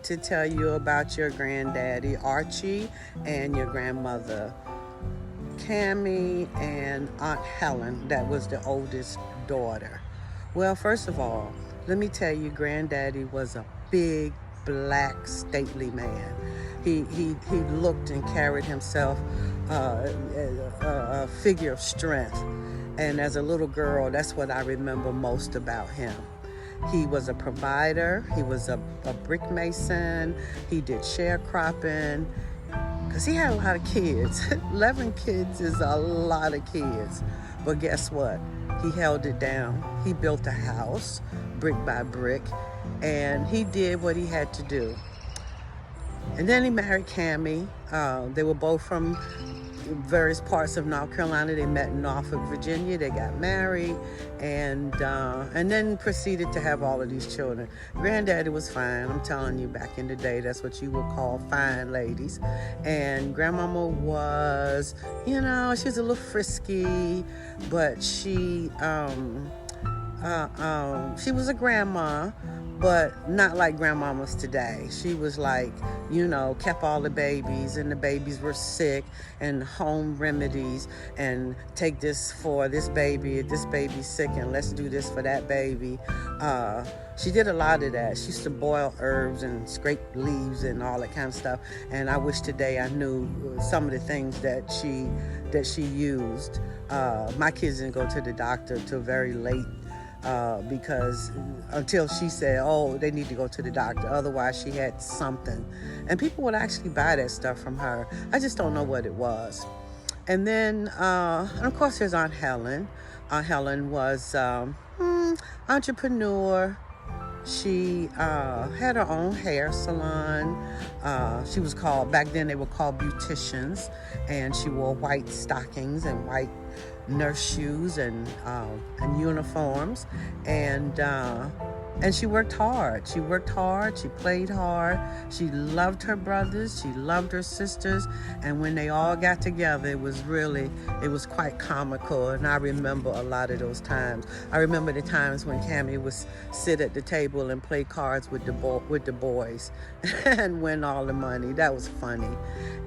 wanted to tell you about your granddaddy, Archie, and your grandmother, Cammie, and Aunt Helen, that was the oldest daughter. Well, first of all, let me tell you, granddaddy was a big, black, stately man. He looked and carried himself a figure of strength. And as a little girl, that's what I remember most about him. He was a provider. He was a brick mason. He did sharecropping because he had a lot of kids. 11 kids is a lot of kids. But guess what? He held it down. He built a house brick by brick, and he did what he had to do. And then he married Cammie. They were both from various parts of North Carolina. They met in Norfolk, Virginia. They got married, and then proceeded to have all of these children. Granddaddy was fine. I'm telling you, back in the day, that's what you would call fine ladies. And Grandmama was, she was a little frisky, but she was a grandma, but not like grandmamas today. She was like, kept all the babies, and the babies were sick, and home remedies, and take this for this baby's sick, and let's do this for that baby. She did a lot of that. She used to boil herbs and scrape leaves and all that kind of stuff. And I wish today I knew some of the things that she used. My kids didn't go to the doctor till very late. Because until she said, they need to go to the doctor. Otherwise, she had something. And people would actually buy that stuff from her. I just don't know what it was. And then, and of course, there's Aunt Helen. Aunt Helen was entrepreneur. She had her own hair salon. She was called, back then they were called beauticians. And she wore white stockings and white nurse shoes and uniforms, and she worked hard. She played hard. She loved her brothers. She loved her sisters. And when they all got together, it was quite comical. And I remember a lot of those times. I remember the times when Cammie would sit at the table and play cards with the boys and win all the money. That was funny.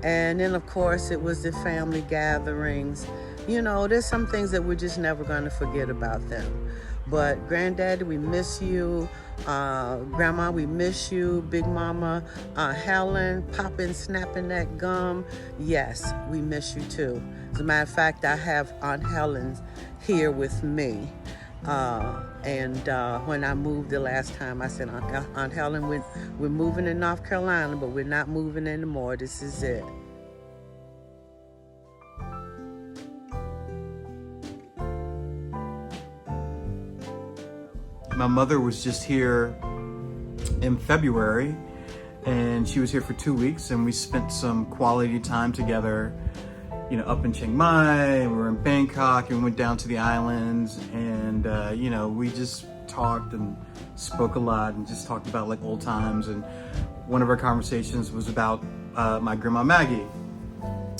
And then, of course, it was the family gatherings. There's some things that we're just never going to forget about them. But Granddaddy, we miss you. Grandma, we miss you. Big Mama, Helen, popping, snapping that gum. Yes, we miss you too. As a matter of fact, I have Aunt Helen here with me. And when I moved the last time, I said, Aunt Helen, we're moving in North Carolina, but we're not moving anymore. This is it. My mother was just here in February, and she was here for 2 weeks, and we spent some quality time together, up in Chiang Mai, and we were in Bangkok, and we went down to the islands, and, we just talked and spoke a lot and just talked about old times. And one of our conversations was about my Grandma Maggie.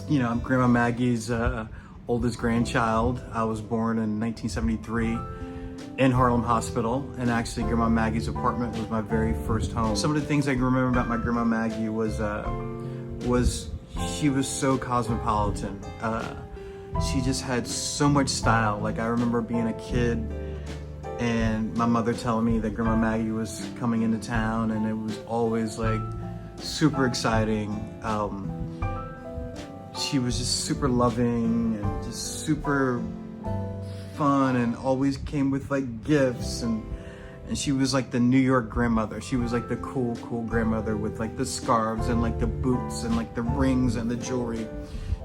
I'm Grandma Maggie's oldest grandchild. I was born in 1973. In Harlem Hospital, and actually Grandma Maggie's apartment was my very first home. Some of the things I can remember about my Grandma Maggie was she was so cosmopolitan. She just had so much style. I remember being a kid and my mother telling me that Grandma Maggie was coming into town, and it was always super exciting. She was just super loving and just super fun, and always came with gifts, and she was the New York grandmother. She was the cool grandmother with the scarves and the boots and the rings and the jewelry.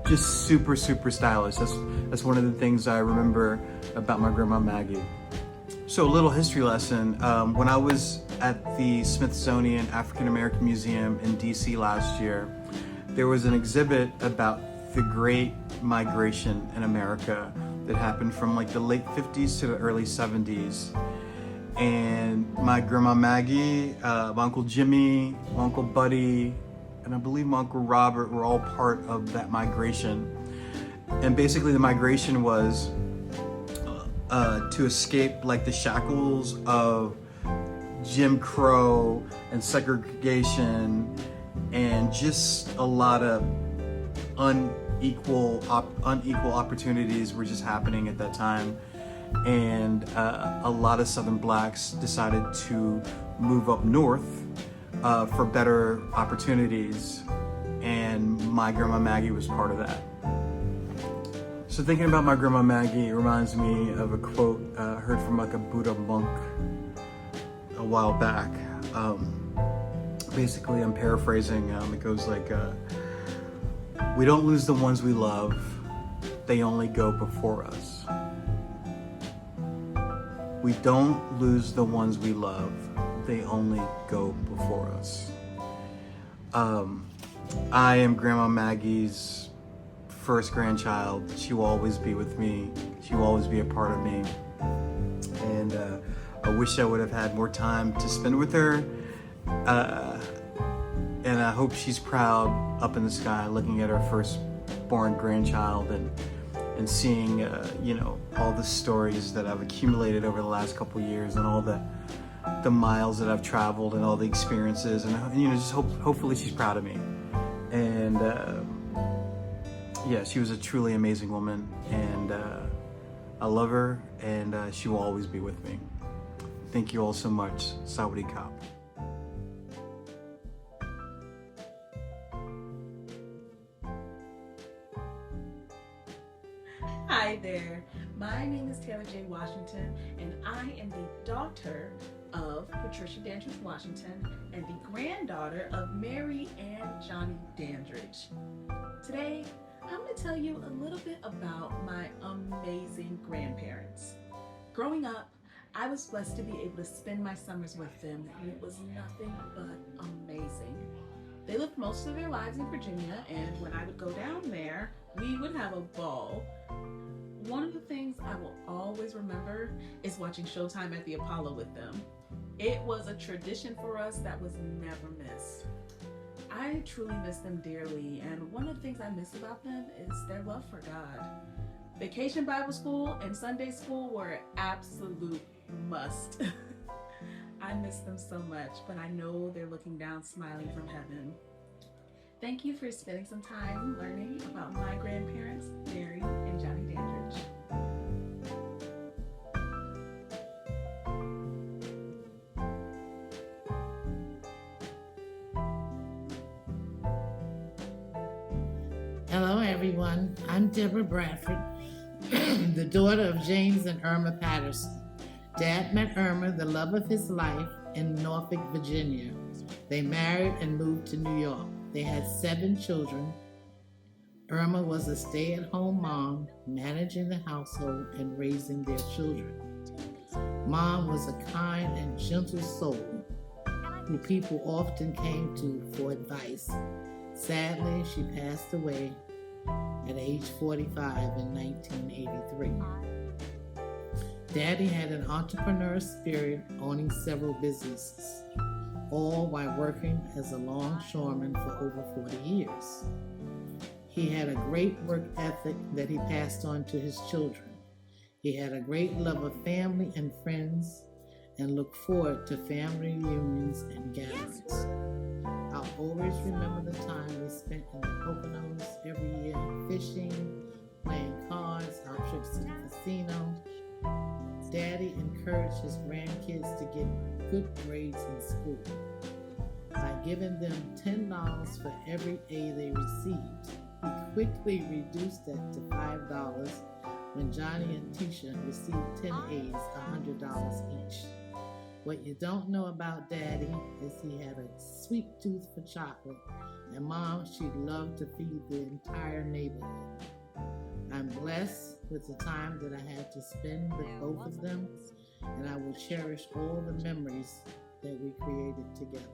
Just super stylish. That's one of the things I remember about my Grandma Maggie. So a little history lesson. When I was at the Smithsonian African American Museum in DC last year, there was an exhibit about the Great Migration in America that happened from the late 50s to the early 70s. And my Grandma Maggie, my Uncle Jimmy, my Uncle Buddy, and I believe my Uncle Robert were all part of that migration. And basically the migration was to escape the shackles of Jim Crow and segregation and just a lot of unequal opportunities were just happening at that time. And a lot of Southern blacks decided to move up north for better opportunities. And my Grandma Maggie was part of that. So thinking about my Grandma Maggie, it reminds me of a quote heard from like a Buddha monk a while back. Basically, I'm paraphrasing. It goes like, we don't lose the ones we love, they only go before us. We don't lose the ones we love, they only go before us. I am Grandma Maggie's first grandchild. She will always be with me. She will always be a part of me. And I wish I would have had more time to spend with her. And I hope she's proud up in the sky looking at her firstborn grandchild and seeing, all the stories that I've accumulated over the last couple years and all the miles that I've traveled and all the experiences. And just hopefully she's proud of me. And she was a truly amazing woman, and I love her, and she will always be with me. Thank you all so much. Sawadee Kap. Hi there, my name is Taylor J. Washington, and I am the daughter of Patricia Dandridge Washington and the granddaughter of Mary and Johnny Dandridge. Today, I'm going to tell you a little bit about my amazing grandparents. Growing up, I was blessed to be able to spend my summers with them, and it was nothing but amazing. They lived most of their lives in Virginia, and when I would go down there, we would have a ball. One of the things I will always remember is watching Showtime at the Apollo with them. It was a tradition for us that was never missed. I truly miss them dearly, and one of the things I miss about them is their love for God. Vacation Bible School and Sunday School were an absolute must. I miss them so much, but I know they're looking down smiling from heaven. Thank you for spending some time learning about my grandparents, Mary and Johnny Dandridge. Hello everyone, I'm Deborah Bradford, the daughter of James and Irma Patterson. Dad met Irma, the love of his life, in Norfolk, Virginia. They married and moved to New York. They had 7 children. Irma was a stay-at-home mom, managing the household and raising their children. Mom was a kind and gentle soul who people often came to for advice. Sadly, she passed away at age 45 in 1983. Daddy had an entrepreneur spirit, owning several businesses, all while working as a longshoreman for over 40 years. He had a great work ethic that he passed on to his children. He had a great love of family and friends and looked forward to family reunions and gatherings. I'll always remember the time we spent in the Poconos every year, fishing, playing cards, our trips to the casino. Daddy encouraged his grandkids to get good grades in school by giving them $10 for every A they received. He quickly reduced that to $5 when Johnny and Tisha received 10 A's, $100 each. What you don't know about Daddy is he had a sweet tooth for chocolate, and Mom, she loved to feed the entire neighborhood. I'm blessed with the time that I had to spend with both of them, and I will cherish all the memories that we created together.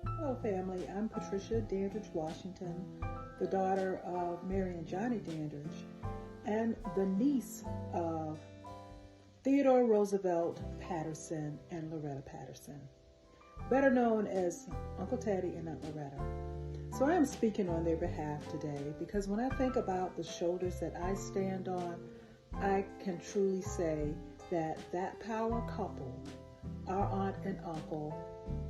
Hello family, I'm Patricia Dandridge Washington, the daughter of Mary and Johnny Dandridge, and the niece of Theodore Roosevelt Patterson and Loretta Patterson. better known as Uncle Teddy and Aunt Loretta. So I am speaking on their behalf today because when I think about the shoulders that I stand on, I can truly say that that power couple, our aunt and uncle,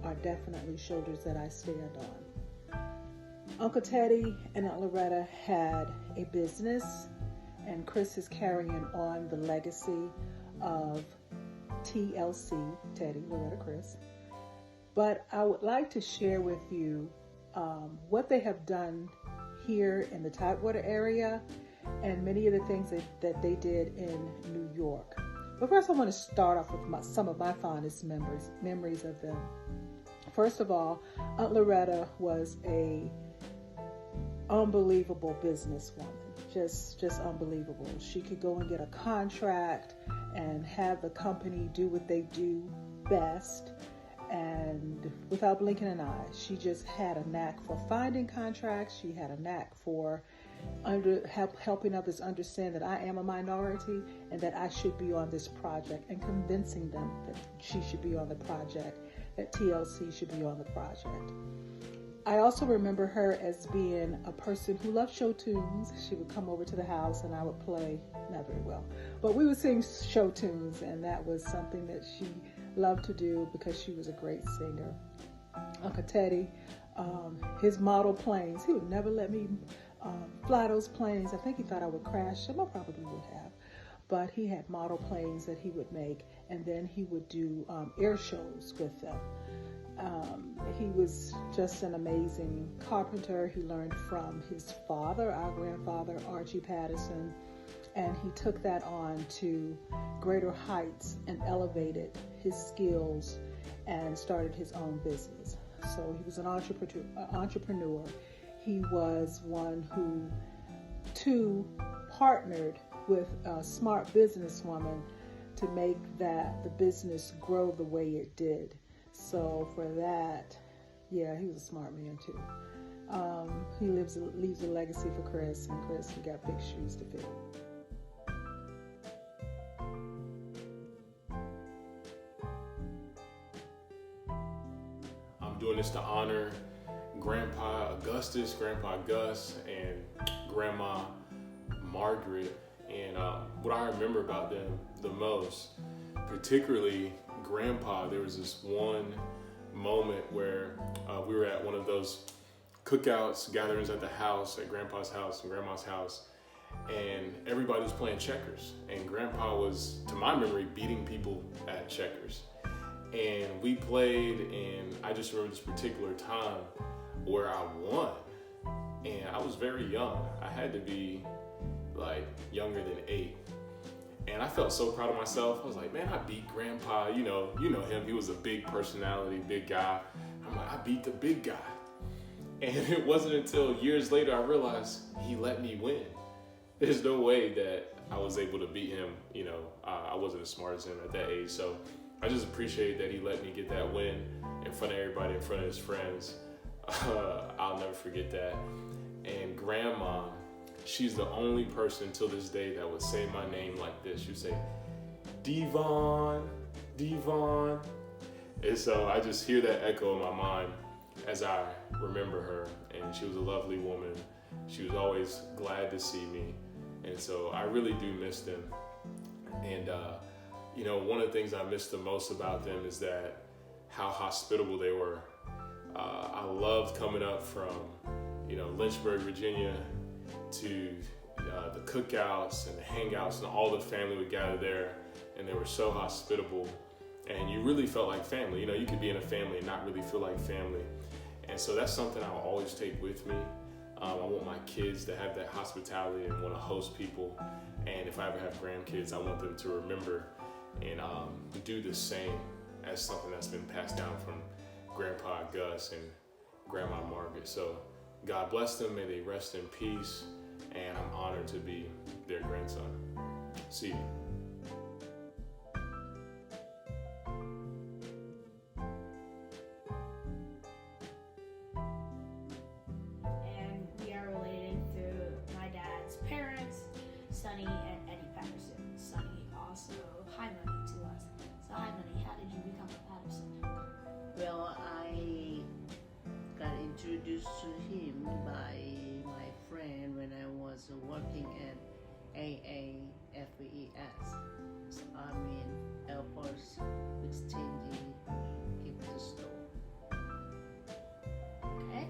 are definitely shoulders that I stand on. Uncle Teddy and Aunt Loretta had a business, and Chris is carrying on the legacy of TLC, Teddy, Loretta, Chris. But I would like to share with you what they have done here in the Tidewater area and many of the things that they did in New York. But first I want to start off with some of my fondest memories of them. First of all, Aunt Loretta was a unbelievable businesswoman, just unbelievable. She could go and get a contract and have the company do what they do best, and without blinking an eye. She just had a knack for finding contracts. She had a knack for helping others understand that I am a minority and that I should be on this project, and convincing them that she should be on the project, that TLC should be on the project. I also remember her as being a person who loved show tunes. She would come over to the house and I would play, not very well, but we would sing show tunes, and that was something that she loved to do because she was a great singer. Uncle Teddy, his model planes, he would never let me fly those planes. I think he thought I would crash them. I probably would have. But he had model planes that he would make, and then he would do air shows with them. He was just an amazing carpenter. He learned from his father, our grandfather, Archie Patterson, and he took that on to greater heights and elevated his skills and started his own business. So he was an entrepreneur. He was one who, too, partnered with a smart businesswoman to make the business grow the way it did. So for that, yeah, he was a smart man too. He leaves a legacy for Chris, and Chris, he got big shoes to fill. I'm doing this to honor Grandpa Augustus, Grandpa Gus, and Grandma Margaret. And what I remember about them the most, particularly Grandpa, there was this one moment where we were at one of those cookouts, gatherings at the house, at Grandpa's house and Grandma's house, and everybody was playing checkers. And Grandpa was, to my memory, beating people at checkers. And we played, and I just remember this particular time where I won. And I was very young. I had to be like younger than 8. And I felt so proud of myself. I was like, man, I beat Grandpa. You know him. He was a big personality, big guy. I'm like, I beat the big guy. And it wasn't until years later I realized he let me win. There's no way that I was able to beat him. I wasn't as smart as him at that age. So I just appreciate that he let me get that win in front of everybody, in front of his friends. I'll never forget that. And Grandma, she's the only person till this day that would say my name like this. She would say, Devon, Devon. And so I just hear that echo in my mind as I remember her. And she was a lovely woman. She was always glad to see me. And so I really do miss them. And, one of the things I miss the most about them is that how hospitable they were. I loved coming up from, Lynchburg, Virginia, to the cookouts and the hangouts, and all the family would gather there, and they were so hospitable, and you really felt like family. You could be in a family and not really feel like family. And so that's something I'll always take with me. I want my kids to have that hospitality and want to host people. And if I ever have grandkids, I want them to remember and do the same as something that's been passed down from Grandpa Gus and Grandma Margaret. So God bless them. May they rest in peace. And I'm honored to be their grandson. See you. And we are related through my dad's parents, Sonny and Eddie Patterson. Sonny also hi Money to us. So hi Money, how did you become a Patterson? Well, was working at AAFES, so Air Force Exchanging Gift Store. Okay.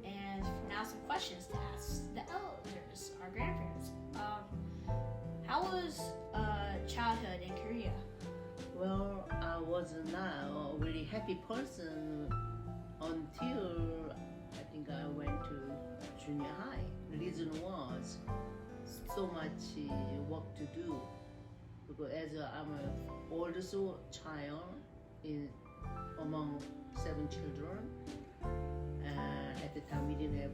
And now some questions to ask the elders, our grandparents. How was childhood in Korea? Well, I was not a really happy person until I think I went to junior high. The reason was so much work to do because as I'm an oldest child among 7 children, and at the time we didn't have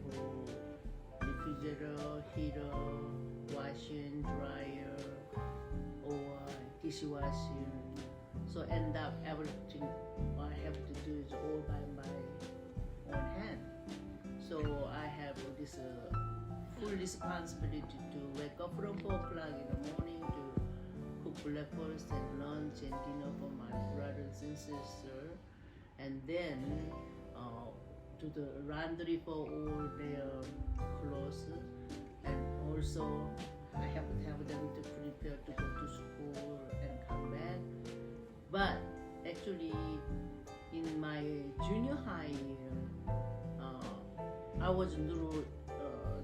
a refrigerator, heater, washing, dryer, or dishwashing. So end up everything I have to do is all by my own hand. So I have this full responsibility to wake up from 4 o'clock in the morning to cook breakfast and lunch and dinner for my brothers and sisters, and then do the laundry for all their clothes, and also I have to have them to prepare to go to school and come back. But actually, in my junior high year, I was a little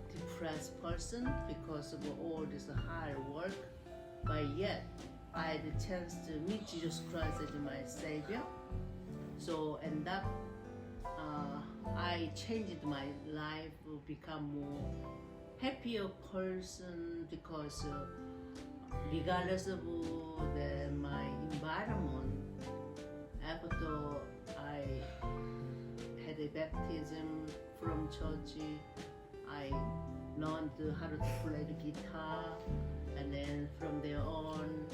depressed person because of all this hard work. But yet, I had the chance to meet Jesus Christ as my Savior. So end up, I changed my life to become more happier person because regardless of my environment, after I had a baptism from church, I learned how to play the guitar, and then from there on,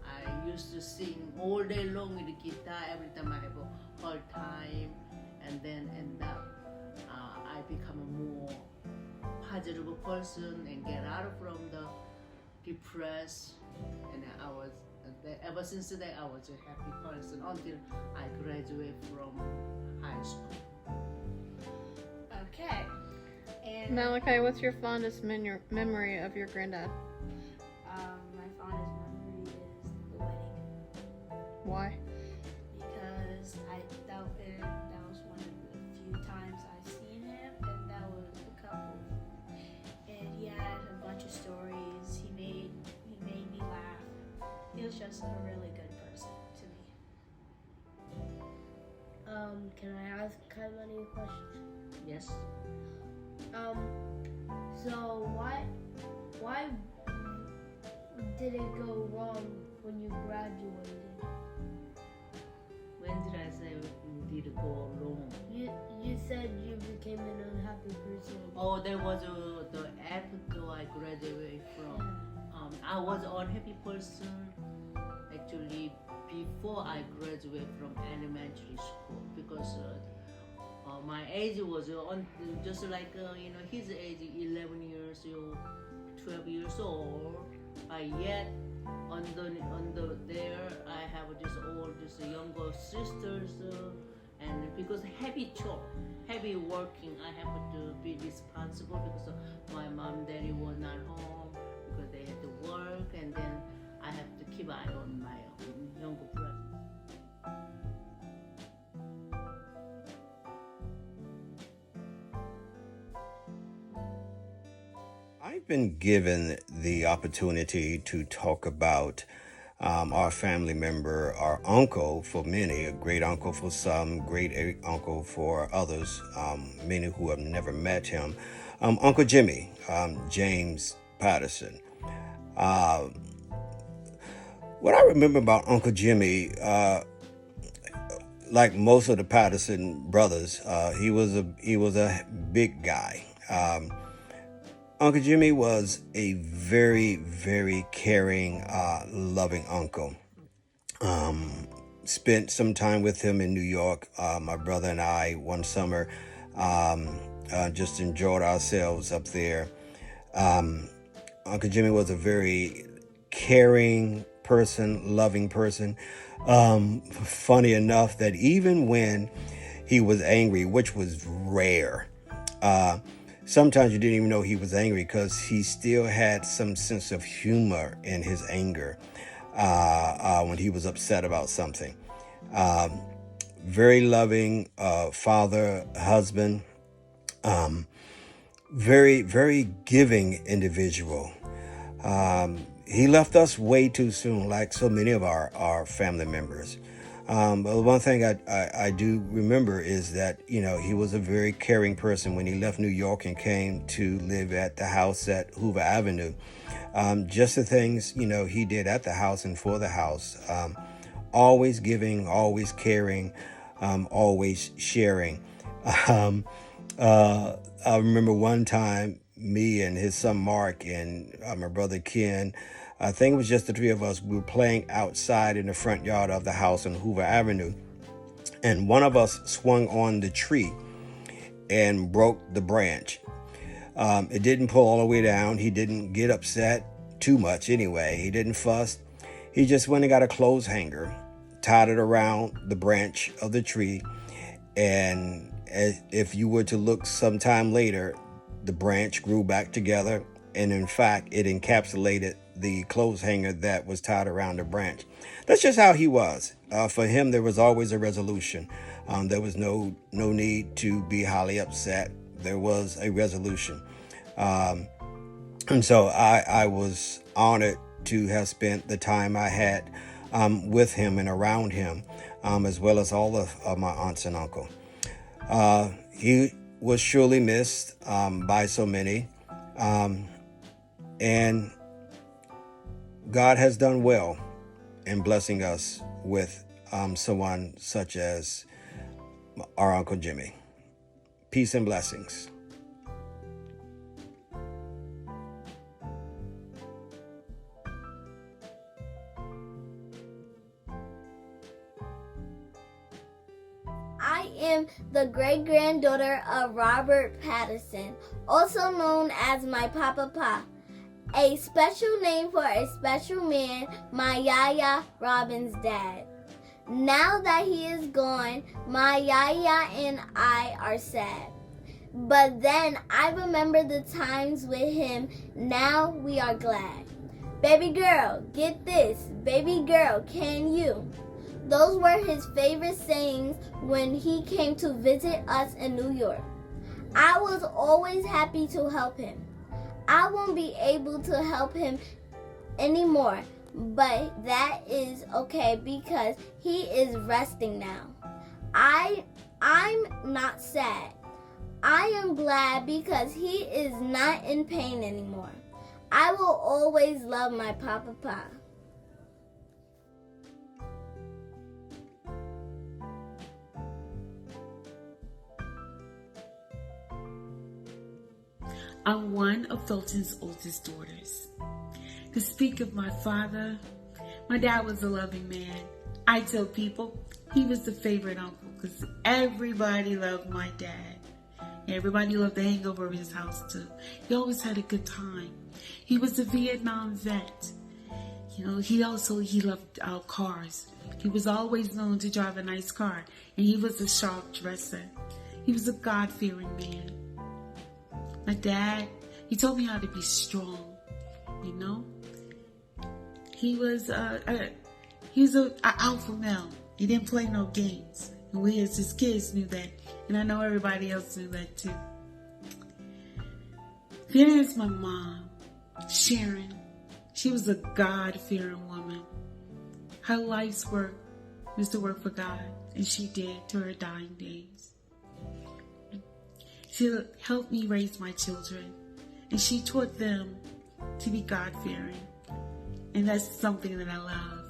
I used to sing all day long with the guitar every time I have a hard time, and then end up I become a more positive person and get out from the depressed, and I was ever since that I was a happy person until I graduated from high school. Okay. And Malachi, what's your fondest memory of your granddad? my fondest memory is the wedding. Why? Because that was one of the few times I've seen him, and that was a couple. And he had a bunch of stories. He made me laugh. He was just a really good person to me. Can I ask kind of any questions? Yes. So why did it go wrong when you graduated? When did I say we did go wrong? You said you became an unhappy person. Oh, there was the after I graduated from. I was an unhappy person actually before I graduated from elementary school because my age was just like his age, 11 years old, 12 years old. But yet on the there I have this younger sisters, and because heavy working, I have to be responsible because my mom and daddy were not home because they had to work, and then I have to keep eye on my younger brother. I've been given the opportunity to talk about our family member, our uncle for many, a great uncle for some, great uncle for others, many who have never met him, Uncle Jimmy, James Patterson. What I remember about Uncle Jimmy, like most of the Patterson brothers, he was a big guy. Uncle Jimmy was a very, very caring, loving uncle. Spent some time with him in New York. My brother and I, one summer, just enjoyed ourselves up there. Uncle Jimmy was a very caring person, loving person. Funny enough that even when he was angry, which was rare, sometimes you didn't even know he was angry because he still had some sense of humor in his anger when he was upset about something. Very loving father, husband, very, very giving individual. He left us way too soon, like so many of our family members. But one thing I do remember is that, he was a very caring person when he left New York and came to live at the house at Hoover Avenue. Just the things, he did at the house and for the house. Always giving, always caring, always sharing. I remember one time, me and his son Mark and my brother Ken, I think it was just the three of us, we were playing outside in the front yard of the house on Hoover Avenue. And one of us swung on the tree and broke the branch. It didn't pull all the way down. He didn't get upset too much anyway. He didn't fuss. He just went and got a clothes hanger, tied it around the branch of the tree. And if you were to look sometime later, the branch grew back together. And in fact, it encapsulated the clothes hanger that was tied around the branch. That's just how he was. For him, there was always a resolution. There was no need to be highly upset. There was a resolution. And so I was honored to have spent the time I had with him and around him, as well as all of my aunts and uncle. He was surely missed by so many. And God has done well in blessing us with someone such as our Uncle Jimmy. Peace and blessings. I am the great-granddaughter of Robert Patterson, also known as my Papa, a special name for a special man, my Yaya Robin's dad. Now that he is gone, my Yaya and I are sad. But then I remember the times with him, now we are glad. Baby girl, get this, baby girl, can you? Those were his favorite sayings when he came to visit us in New York. I was always happy to help him. I won't be able to help him anymore, but that is okay because he is resting now. I'm not sad. I am glad because he is not in pain anymore. I will always love my Papa. I'm one of Fulton's oldest daughters. To speak of my father, my dad was a loving man. I tell people he was the favorite uncle because everybody loved my dad. Everybody loved to hang over his house too. He always had a good time. He was a Vietnam vet. He loved cars. He was always known to drive a nice car, and he was a sharp dresser. He was a God-fearing man. My dad, he told me how to be strong, He was an alpha male. He didn't play no games. And we as his kids knew that. And I know everybody else knew that too. Then there's my mom, Sharon. She was a God-fearing woman. Her life's work was to work for God. And she did to her dying days. She helped me raise my children, and she taught them to be God-fearing, and that's something that I love.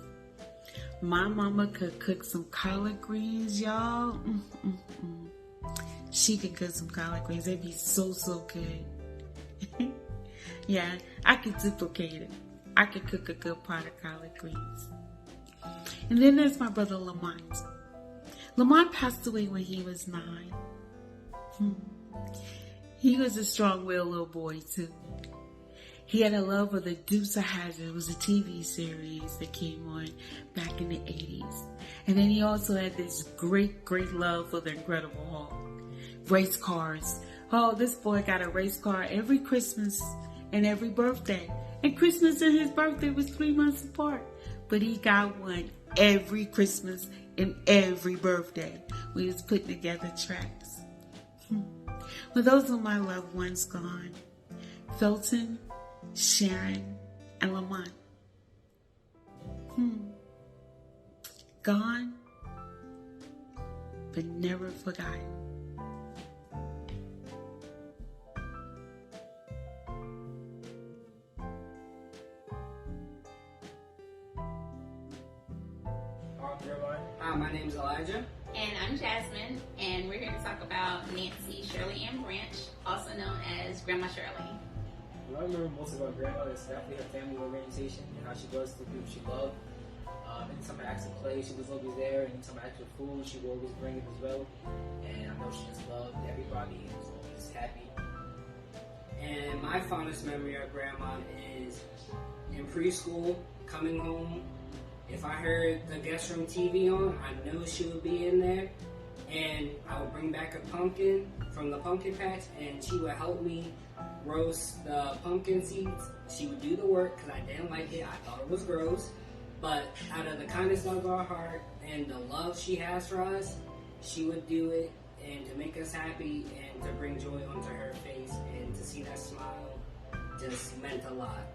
My mama could cook some collard greens, y'all. She could cook some collard greens. They'd be so good. Yeah, I could duplicate it. I could cook a good pot of collard greens. And then there's my brother Lamont. Lamont passed away when he was 9. He was a strong-willed little boy, too. He had a love of the Dukes of Hazzard. It was a TV series that came on back in the 80s. And then he also had this great, great love for the Incredible Hulk. Race cars, Oh, this boy got a race car every Christmas and every birthday. And Christmas and his birthday was 3 months apart. But he got one every Christmas and every birthday. We was putting together tracks. Well, those are my loved ones gone. Felton, Sharon, and Lamont. Gone, but never forgotten. Hi, my name is Elijah. And I'm Jasmine, and we're here to talk about Nancy Shirley Ann Branch, also known as Grandma Shirley. What I remember most about Grandma is definitely her family organization and how she was to the people she loved. Anytime I asked to play, she was always there. Anytime I asked for food, she would always bring it as well. And I know she just loved everybody and was always happy. And my fondest memory of Grandma is in preschool, coming home. If I heard the guest room TV on, I knew she would be in there. And I would bring back a pumpkin from the pumpkin patch, and she would help me roast the pumpkin seeds. She would do the work because I didn't like it. I thought it was gross. But out of the kindness of her heart and the love she has for us, she would do it, and to make us happy and to bring joy onto her face, and to see that smile just meant a lot.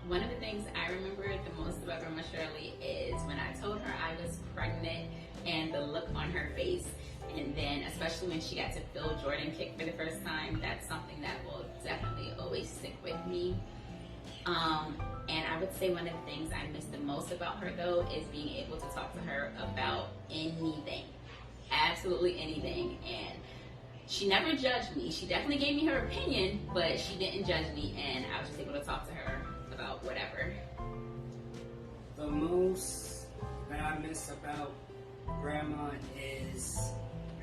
One of the things I remember the most about Grandma Shirley is when I told her I was pregnant and the look on her face. And then especially when she got to feel Jordan kick for the first time, that's something that will definitely always stick with me. And I would say one of the things I miss the most about her though is being able to talk to her about anything, absolutely anything. And she never judged me. She definitely gave me her opinion, but she didn't judge me, and I was just able to talk to her about whatever. The most that I miss about Grandma is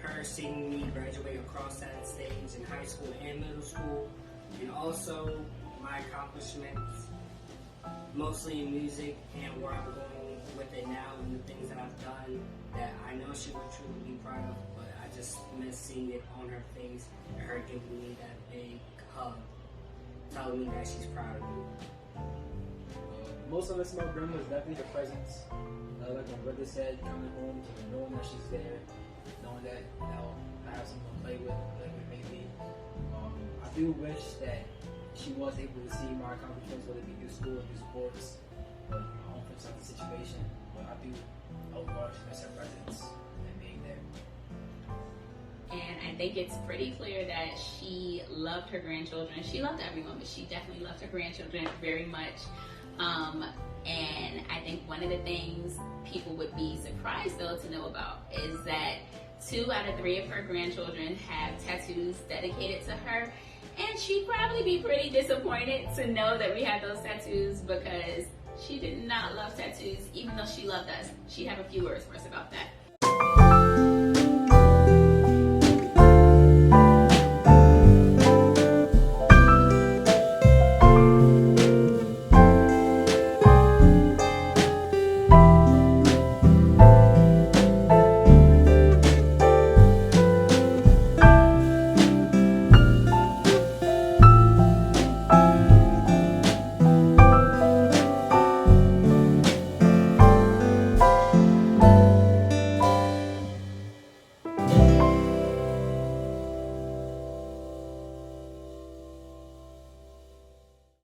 her seeing me graduate across that stage in high school and middle school, and also my accomplishments, mostly in music and where I'm going with it now and the things that I've done that I know she would truly be proud of, but I just miss seeing it on her face and her giving me that big hug, telling me that she's proud of me. Most of us about Grandma is definitely her presence. Like my brother said, coming home, knowing that she's there, knowing that I have someone to play with, whatever it may be. I do wish that she was able to see my accomplishments, whether it be through school or through sports, or home from some situation. But I do overall miss her presence and being there. And I think it's pretty clear that she loved her grandchildren. She loved everyone, but she definitely loved her grandchildren very much. And I think one of the things people would be surprised though to know about is that 2 out of 3 of her grandchildren have tattoos dedicated to her. And she'd probably be pretty disappointed to know that we had those tattoos, because she did not love tattoos, even though she loved us. She'd have a few words for us about that.